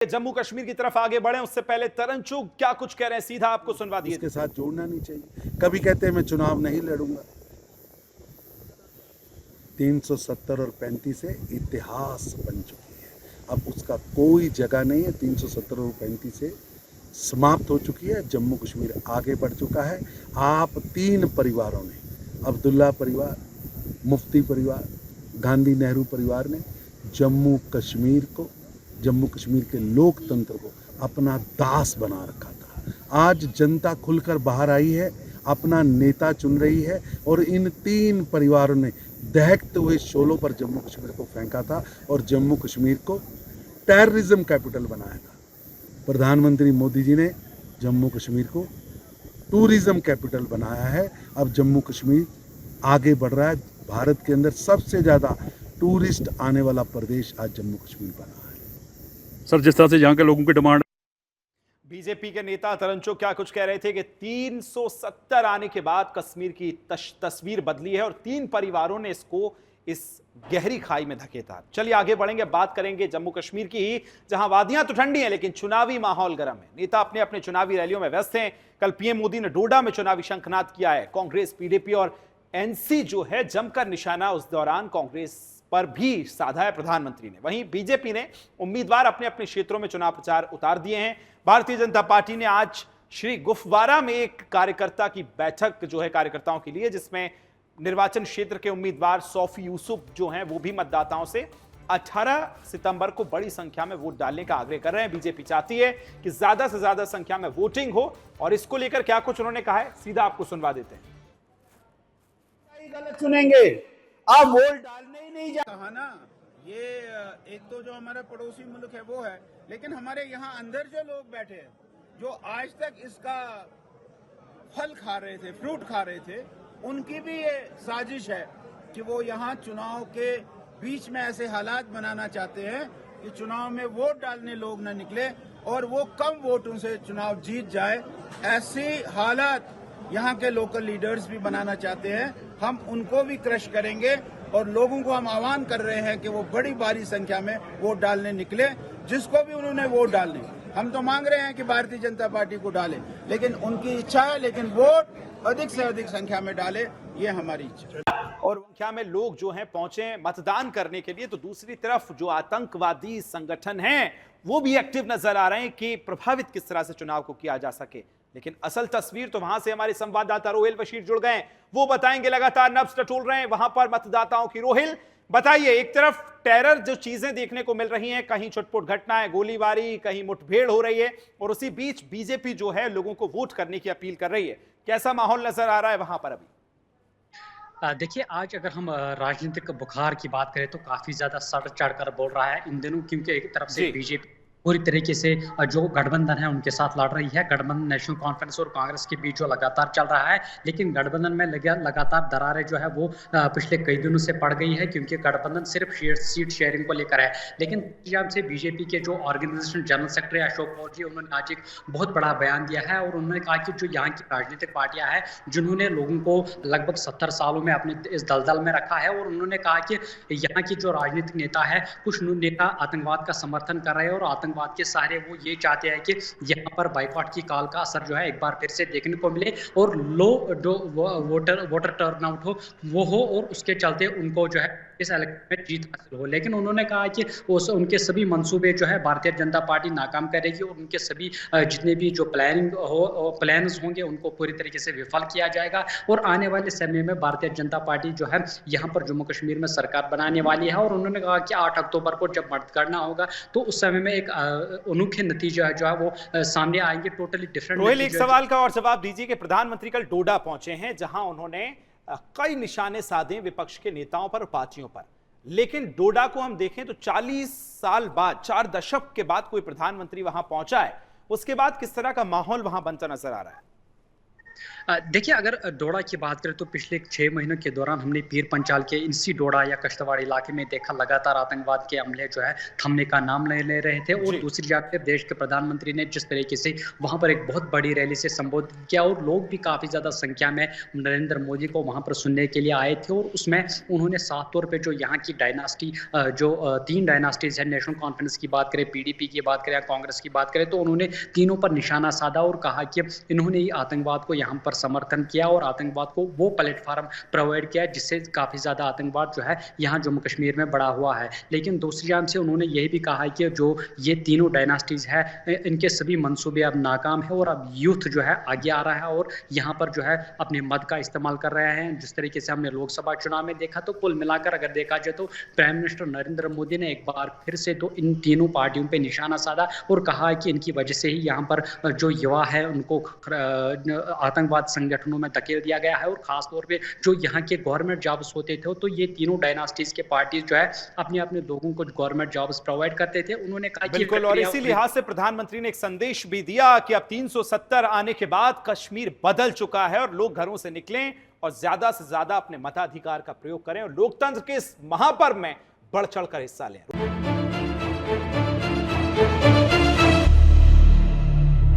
जम्मू कश्मीर की तरफ आगे बढ़े उससे पहले तरन चुग क्या कुछ कह रहे हैं, सीधा आपको सुनवा दिए। इसके साथ जोड़ना नहीं चाहिए। कभी कहते हैं मैं चुनाव नहीं लड़ूंगा। 370 और 35 से इतिहास बन चुकी है, अब उसका कोई जगह नहीं है। 370 और 35 से समाप्त हो चुकी है। जम्मू कश्मीर आगे बढ़ चुका है। आप 3 परिवारों ने, अब्दुल्ला परिवार, मुफ्ती परिवार, गांधी नेहरू परिवार ने जम्मू कश्मीर के लोकतंत्र को अपना दास बना रखा था। आज जनता खुलकर बाहर आई है, अपना नेता चुन रही है और इन 3 परिवारों ने दहकते हुए शोलों पर जम्मू कश्मीर को फेंका था और जम्मू कश्मीर को टेररिज्म कैपिटल बनाया था। प्रधानमंत्री मोदी जी ने जम्मू कश्मीर को टूरिज्म कैपिटल बनाया है। अब जम्मू कश्मीर आगे बढ़ रहा है। भारत के अंदर सबसे ज़्यादा टूरिस्ट आने वाला प्रदेश आज जम्मू कश्मीर बना है। सर, जिस तरह से यहाँ के लोगों की डिमांड, बीजेपी के नेता तरन चुग क्या कुछ कह रहे थे कि 370 आने के बाद कश्मीर की तस्वीर बदली है और 3 परिवारों ने इसको इस गहरी खाई में धकेला। चलिए आगे बढ़ेंगे, बात करेंगे जम्मू कश्मीर की, जहां वादियां तो ठंडी हैं लेकिन चुनावी माहौल गर्म है। नेता अपने अपने चुनावी रैलियों में व्यस्त हैं। कल पीएम मोदी ने डोडा में चुनावी शंखनाद किया है। कांग्रेस, पीडीपी और एनसी जो है जमकर निशाना उस दौरान कांग्रेस पर भी साधा है प्रधानमंत्री ने। वहीं बीजेपी ने उम्मीदवार अपने अपने क्षेत्रों में चुनाव प्रचार उतार दिए हैं। भारतीय जनता पार्टी ने आज श्री गुफवारा में एक कार्यकर्ता की बैठक जो है कार्यकर्ताओं के लिए, जिसमें निर्वाचन क्षेत्र के उम्मीदवार सौफी यूसुफ जो हैं वो भी मतदाताओं से 18 सितंबर को बड़ी संख्या में वोट डालने का आग्रह कर रहे हैं। बीजेपी चाहती है कि ज्यादा से ज्यादा संख्या में वोटिंग हो और इसको लेकर क्या कुछ उन्होंने कहा है, सीधा आपको सुनवा देते हैं। गलत चुनेंगे, आप वोट डालने ही नहीं कहा ना। ये एक तो जो हमारा पड़ोसी मुल्क है वो है, लेकिन हमारे यहाँ अंदर जो लोग बैठे हैं, जो आज तक इसका फल खा रहे थे, फ्रूट खा रहे थे, उनकी भी ये साजिश है कि वो यहाँ चुनाव के बीच में ऐसे हालात बनाना चाहते हैं कि चुनाव में वोट डालने लोग न निकले और वो कम वोटों से चुनाव जीत जाए। ऐसी हालात यहाँ के लोकल लीडर्स भी बनाना चाहते हैं। हम उनको भी क्रश करेंगे और लोगों को हम आह्वान कर रहे हैं कि वो बड़ी भारी संख्या में वोट डालने निकले। जिसको भी उन्होंने वोट डालने, हम तो मांग रहे हैं कि भारतीय जनता पार्टी को डाले, लेकिन उनकी इच्छा है, लेकिन वोट अधिक से अधिक संख्या में डाले, ये हमारी इच्छा है। और संख्या में लोग जो हैं पहुंचे मतदान करने के लिए, तो दूसरी तरफ जो आतंकवादी संगठन हैं वो भी एक्टिव नजर आ रहे हैं कि प्रभावित किस तरह से चुनाव को किया जा सके। लेकिन असल तस्वीर तो वहां से हमारे संवाददाता रोहिल बशीर जुड़ गए, वो बताएंगे। लगातार नब्ज टटोल रहे हैं वहां पर मतदाताओं की। रोहिल, बताइए, एक तरफ टेरर जो चीजें देखने को मिल रही हैं, कहीं छुटपुट घटनाएं, गोलीबारी, कहीं मुठभेड़ हो रही है, और उसी बीच बीजेपी जो है लोगों को वोट करने की अपील कर रही है। कैसा माहौल नजर आ रहा है वहां पर अभी? देखिए, आज अगर हम राजनीतिक बुखार की बात करें तो काफी ज्यादा सड़ चढ़कर बोल रहा है इन दिनों, क्योंकि एक तरफ से बीजेपी पूरी तरीके से जो गठबंधन है उनके साथ लड़ रही है। गठबंधन नेशनल कॉन्फ्रेंस और कांग्रेस के बीच जो लगातार चल रहा है, लेकिन गठबंधन में लगातार दरारें जो है वो पिछले कई दिनों से पड़ गई है, क्योंकि गठबंधन सिर्फ सीट शेयरिंग को लेकर है। लेकिन पंजाब से बीजेपी के जो organization general secretary Ashok Kaur ji, उन्होंने आज एक बहुत बड़ा बयान दिया है और उन्होंने कहा कि जो यहाँ की राजनीतिक पार्टियां हैं जिन्होंने लोगों को लगभग 70 सालों में अपने इस दलदल में रखा है, और उन्होंने कहा कि यहाँ की जो राजनीतिक नेता है, कुछ नेता आतंकवाद का समर्थन कर रहे हैं और आतंकवाद के सहारे वो ये चाहते हैं कि यहाँ पर बाइकआउट की काल का असर जो है एक बार फिर से देखने को मिले और लो जो वोटर टर्नआउट हो वो हो, और उसके चलते उनको जो है इस इलेक्शन में जीत हासिल हो। लेकिन उन्होंने कहा कि उनके सभी मंसूबे जो है भारतीय जनता पार्टी नाकाम करेगी और उनके सभी जितने भी जो प्लान्स होंगे उनको पूरी तरीके से विफल किया जाएगा, और आने वाले समय में भारतीय जनता पार्टी जो है यहाँ पर जम्मू कश्मीर में सरकार बनाने वाली है। और उन्होंने कहा कि 8 अक्टूबर को जब मतगणना होगा तो उस समय में एक अनोखे नतीजा जो है वो सामने आएंगे, टोटली डिफरेंट। रोहिल, एक सवाल का और जवाब दीजिए कि प्रधानमंत्री कल डोडा पहुंचे हैं, जहां उन्होंने कई निशाने साधे विपक्ष के नेताओं पर और पार्टियों पर, लेकिन डोडा को हम देखें तो 40 साल बाद, 4 दशक के बाद कोई प्रधानमंत्री वहां पहुंचा है। उसके बाद किस तरह का माहौल वहां बनता नजर आ रहा है? देखिए, अगर डोडा की बात करें तो पिछले 6 महीनों के दौरान हमने पीर पंचाल के इसी डोडा या कश्तवाड़ इलाके में देखा लगातार आतंकवाद के हमले जो है थमने का नाम नहीं ले रहे थे। और जी। दूसरी जानब देश के प्रधानमंत्री ने जिस तरीके से वहां पर एक बहुत बड़ी रैली से संबोधित किया और लोग भी काफी ज्यादा संख्या में नरेंद्र मोदी को वहां पर सुनने के लिए आए थे। और उसमें उन्होंने साफ तौर पर जो यहाँ की डायनास्टी जो 3 डायनास्टीज है, नेशनल कॉन्फ्रेंस की बात करें, पीडीपी की बात करें या कांग्रेस की बात करें, तो उन्होंने तीनों पर निशाना साधा और कहा कि इन्होंने ही आतंकवाद को यहाँ पर समर्थन किया और आतंकवाद को वो प्लेटफॉर्म प्रोवाइड किया जिससे काफी ज्यादा आतंकवाद जो है यहाँ जम्मू कश्मीर में बढ़ा हुआ है। लेकिन दूसरी जानब से उन्होंने यह भी कहा है कि जो ये तीनों डायनास्टीज है इनके सभी मंसूबे अब नाकाम है और अब यूथ जो है आगे आ रहा है और यहाँ पर जो है अपने मत का इस्तेमाल कर रहे हैं। जिस तरीके से हमने लोकसभा चुनाव में देखा, तो कुल मिलाकर अगर देखा जाए तो प्राइम मिनिस्टर नरेंद्र मोदी ने एक बार फिर से तो इन तीनों पार्टियों पे निशाना साधा और कहा कि इनकी वजह से ही यहाँ पर जो युवा है उनको आतंकवाद संगठनों में धकेल दिया गया है। और खास तौर पे जो यहाँ के गवर्नमेंट जॉब्स होते थे, तो ये तीनों डायनास्टीज के पार्टीज जो है अपने अपने लोगों को गवर्नमेंट जॉब्स प्रोवाइड करते थे। उन्होंने कहा कि बिल्कुल, और इसी लिहाज से प्रधानमंत्री ने एक संदेश भी दिया कि अब 370 आने के बाद कश्मीर बदल चुका है और लोग घरों से निकलें और ज्यादा से ज्यादा अपने मताधिकार का प्रयोग करें और लोकतंत्र के इस महापर्व में बढ़ चढ़कर हिस्सा लें।